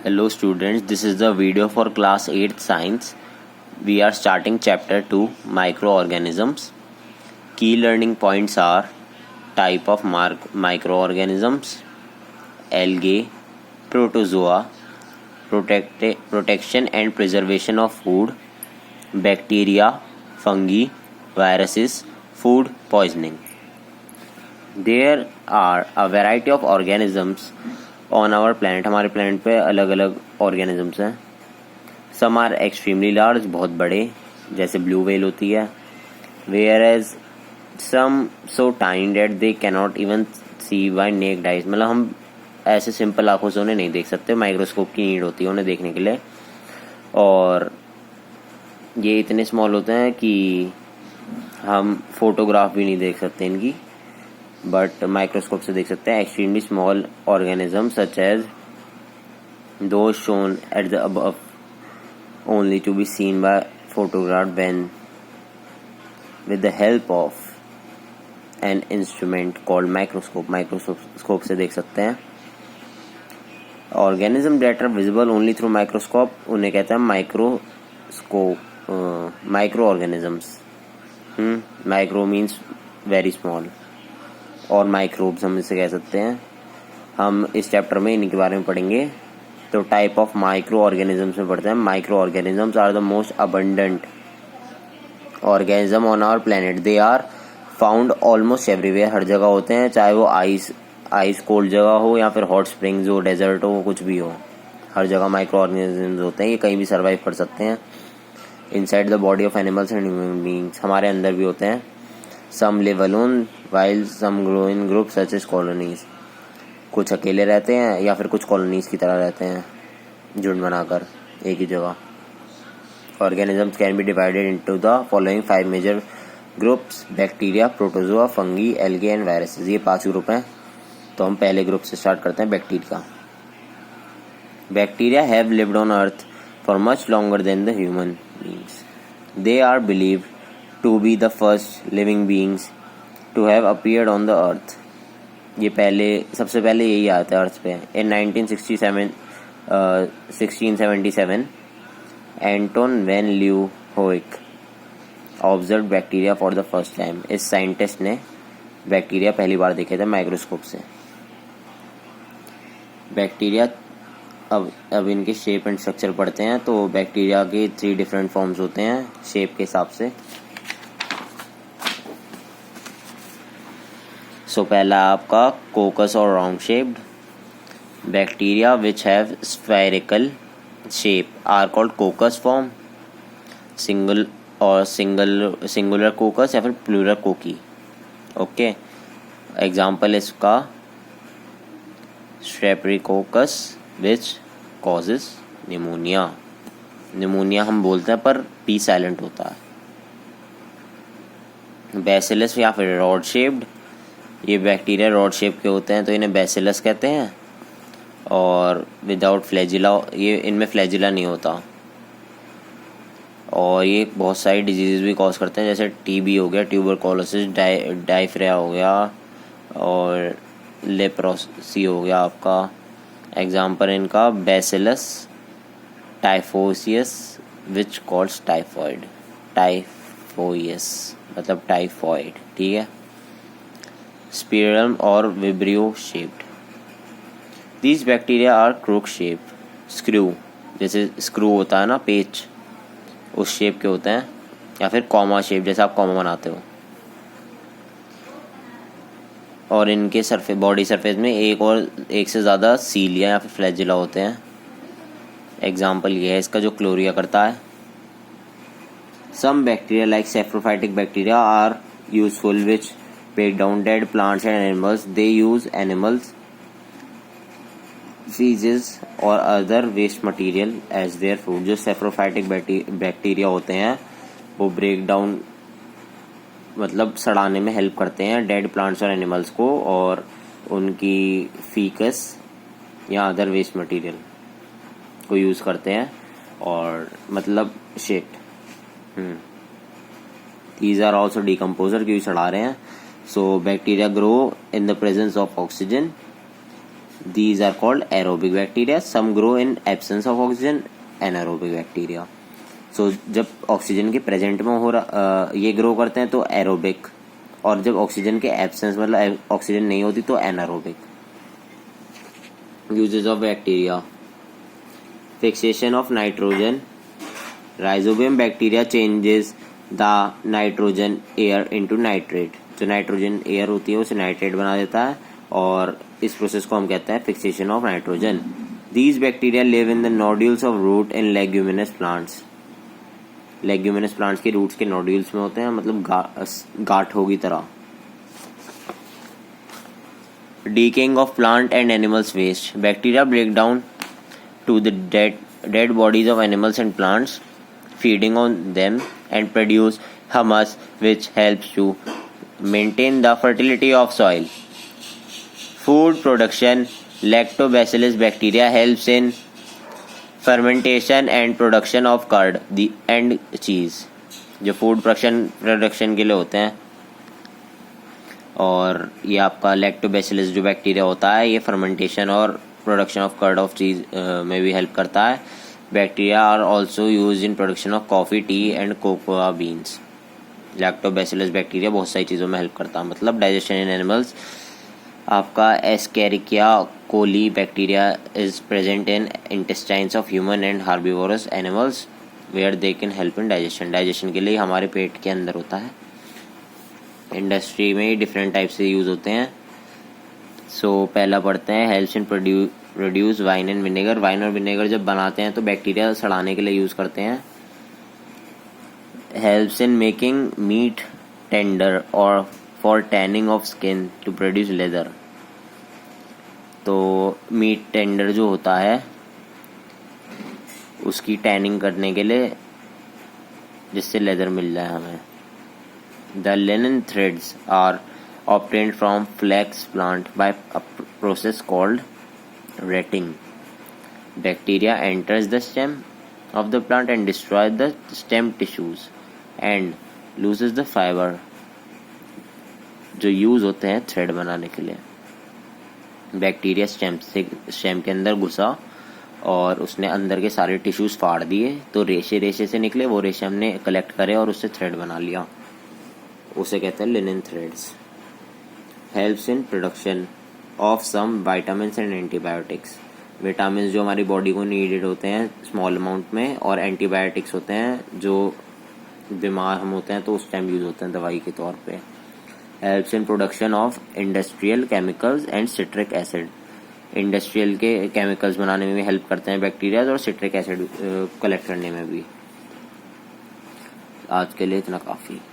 Hello students, this is the video for class 8 science. We are starting chapter 2 microorganisms. Key learning points are type of microorganisms, algae, protozoa, protection and preservation of food, bacteria, fungi, viruses, food poisoning. There are a variety of organisms on our planet. हमारे planet पे अलग अलग organisms हैं. Some are extremely large, बहुत बड़े, जैसे blue whale होती है, whereas some so tiny that they cannot even see by naked eyes. मतलब हम ऐसे सिंपल आंखों से उन्हें नहीं देख सकते, माइक्रोस्कोप की नीड होती है उन्हें देखने के लिए. और ये इतने स्मॉल होते हैं कि हम फोटोग्राफ भी नहीं देख सकते इनकी, बट माइक्रोस्कोप से देख सकते हैं. Extremely small organism such as those shown at the above only to be seen by photograph when with the help of an instrument called microscope. Microscope से देख सकते हैं. Organism that are visible only through microscope उन्हें कहते हैं micro organisms. Micro means very small, और microbes हम इसे कह सकते हैं. हम इस चैप्टर में इन्हीं के बारे में पढ़ेंगे. तो टाइप ऑफ माइक्रो ऑर्गेनिजम्स में पढ़ते हैं. Micro organisms are the most abundant organism on our planet. They are found almost everywhere. हर जगह होते हैं, चाहे वो आइस कोल्ड जगह हो या फिर हॉट स्प्रिंग्स हो, डेजर्ट हो, कुछ भी हो. हर जगह माइक्रो ऑर्गेनिजम्स होते हैं. ये कहीं भी सर्वाइव कर सकते हैं. Inside the body of animals and human beings, हमारे अंदर भी होते हैं. Some live alone while some grow in groups such as colonies. कुछ अकेले रहते हैं या फिर कुछ कॉलोनीज की तरह रहते हैं, झुंड बनाकर एक ही जगह. Organisms can be divided into the following 5 major groups: bacteria, protozoa, fungi, algae and viruses. ये 5 ग्रुप हैं. तो हम पहले ग्रुप से स्टार्ट करते हैं, bacteria. Bacteria have lived on earth for much longer than the human beings. They are believed to be the first living beings to have appeared on the earth. ये सबसे पहले यही आते हैं अर्थ पे. In 1677 Anton van Leeuwenhoek observe bacteria for the first time. इस scientist ने bacteria पहली बार देखे थे माइक्रोस्कोप से. बैक्टीरिया अब इनके शेप एंड स्ट्रक्चर पढ़ते हैं. तो बैक्टीरिया के 3 डिफरेंट फॉर्म्स होते हैं शेप के हिसाब से. सो पहला आपका कोकस और round shaped. Bacteria which have spherical shape are called coccus form. Singular coccus या फिर प्लूरल कोकी. ओके, एग्जाम्पल इसका streptococcus which causes pneumonia. Pneumonia हम बोलते हैं पर पी साइलेंट होता है. बैसिलस या फिर रॉड शेप्ड. ये बैक्टीरिया रॉड शेप के होते हैं तो इन्हें बैसिलस कहते हैं. और विदाउट फ्लैजिला, ये इनमें फ्लैजिला नहीं होता. और ये बहुत सारी डिजीज़ भी कॉज करते हैं, जैसे टीबी हो गया, ट्यूबरकुलोसिस, डायफिरिया हो गया, और लेप्रोसी हो गया आपका. एग्जाम्पल इनका bacillus typhosus which calls typhoid. Typhosus मतलब टाइफॉइड. ठीक है. स्पिरल और vibrio shaped. These bacteria are crook shape. Screw, जैसे स्क्रू होता है ना, पेच, उस शेप के होते हैं. या फिर कॉमा शेप, जैसे आप कॉमा बनाते हो. और इनके बॉडी सरफेस में एक से ज़्यादा सीलिया या फिर फ्लैजिला होते हैं. एग्जाम्पल ये है इसका जो क्लोरिया करता है. Some bacteria like saprophytic bacteria are useful which break down dead plants and animals. They use animals feces or other waste material as their food. जो सेफ्रोफाइटिक बैक्टीरिया होते हैं वो ब्रेक डाउन मतलब सड़ाने में हेल्प करते हैं डेड प्लांट्स और animals को, और उनकी फीकस या अदर वेस्ट मटेरियल को यूज़ करते हैं. और मतलब shit, these are also decomposer, क्योंकि सड़ा रहे हैं. So bacteria grow in the presence of oxygen. These are called aerobic bacteria. Some grow in absence of oxygen, anaerobic bacteria. So जब ऑक्सीजन के प्रेजेंट में ये ग्रो करते हैं तो एरोबिक, और जब ऑक्सीजन के एब्सेंस मतलब ऑक्सीजन नहीं होती तो anaerobic. Uses of bacteria. Fixation of nitrogen. Rhizobium bacteria changes the nitrogen air into nitrate. जो नाइट्रोजन एयर होती है उसे नाइट्रेट बना देता है, और इस प्रोसेस को हम कहते हैं fixation of nitrogen. These bacteria live in the nodules of root in leguminous plants. Leguminous plants के रूट्स के नोड्यूल्स में होते हैं, मतलब गांठों की तरह. Decaying of plant and animals waste. Bacteria break down to the dead bodies of animals and plants, feeding on them, and produce humus, which helps to maintain the fertility of soil. Food production. Lactobacillus bacteria helps in fermentation and production of curd and cheese. जो food production के लिए होते हैं, और ये आपका lactobacillus जो bacteria होता है ये फर्मेंटेशन और प्रोडक्शन ऑफ कर्ड ऑफ चीज में भी हेल्प करता है. Bacteria are also use in production of coffee, tea and cocoa beans. Lactobacillus bacteria बहुत सारी चीज़ों में हेल्प करता है. मतलब डाइजेशन इन एनिमल्स. आपका Escherichia coli bacteria is present in intestines of human and herbivorous animals where they can help in digestion. Digestion के लिए हमारे पेट के अंदर होता है. इंडस्ट्री में डिफरेंट टाइप से यूज़ होते हैं. सो पहला पढ़ते हैं helps in produce wine and vinegar. Wine और विनेगर जब बनाते हैं तो बैक्टीरिया सड़ाने के लिए यूज़ करते हैं. Helps in making meat tender और for tanning of skin to produce leather. तो मीट टेंडर जो होता है उसकी टैनिंग करने के लिए, जिससे लेदर मिल जाए हमें. The linen threads are obtained from flax plant by a process called retting. Bacteria enters the stem of the plant and destroys the stem tissues and loses the fiber जो use होते हैं thread बनाने के लिए. Bacteria stem के अंदर घुसा और उसने अंदर के सारे टिश्यूज फाड़ दिए, तो रेशे रेशे से निकले, वो रेशे हमने कलेक्ट करे और उससे थ्रेड बना लिया. उसे कहते हैं linen threads. helps in production of some vitamins and antibiotics. Vitamin जो हमारी बॉडी को नीडेड होते हैं स्मॉल अमाउंट में, और एंटीबायोटिक्स होते हैं जो बीमार हम होते हैं तो उस टाइम यूज होते हैं दवाई के तौर पे. Helps in production of industrial chemicals and citric acid. Industrial के केमिकल्स बनाने में भी हेल्प करते हैं बैक्टीरिया, और सिट्रिक एसिड कलेक्ट करने में भी. आज के लिए इतना काफ़ी.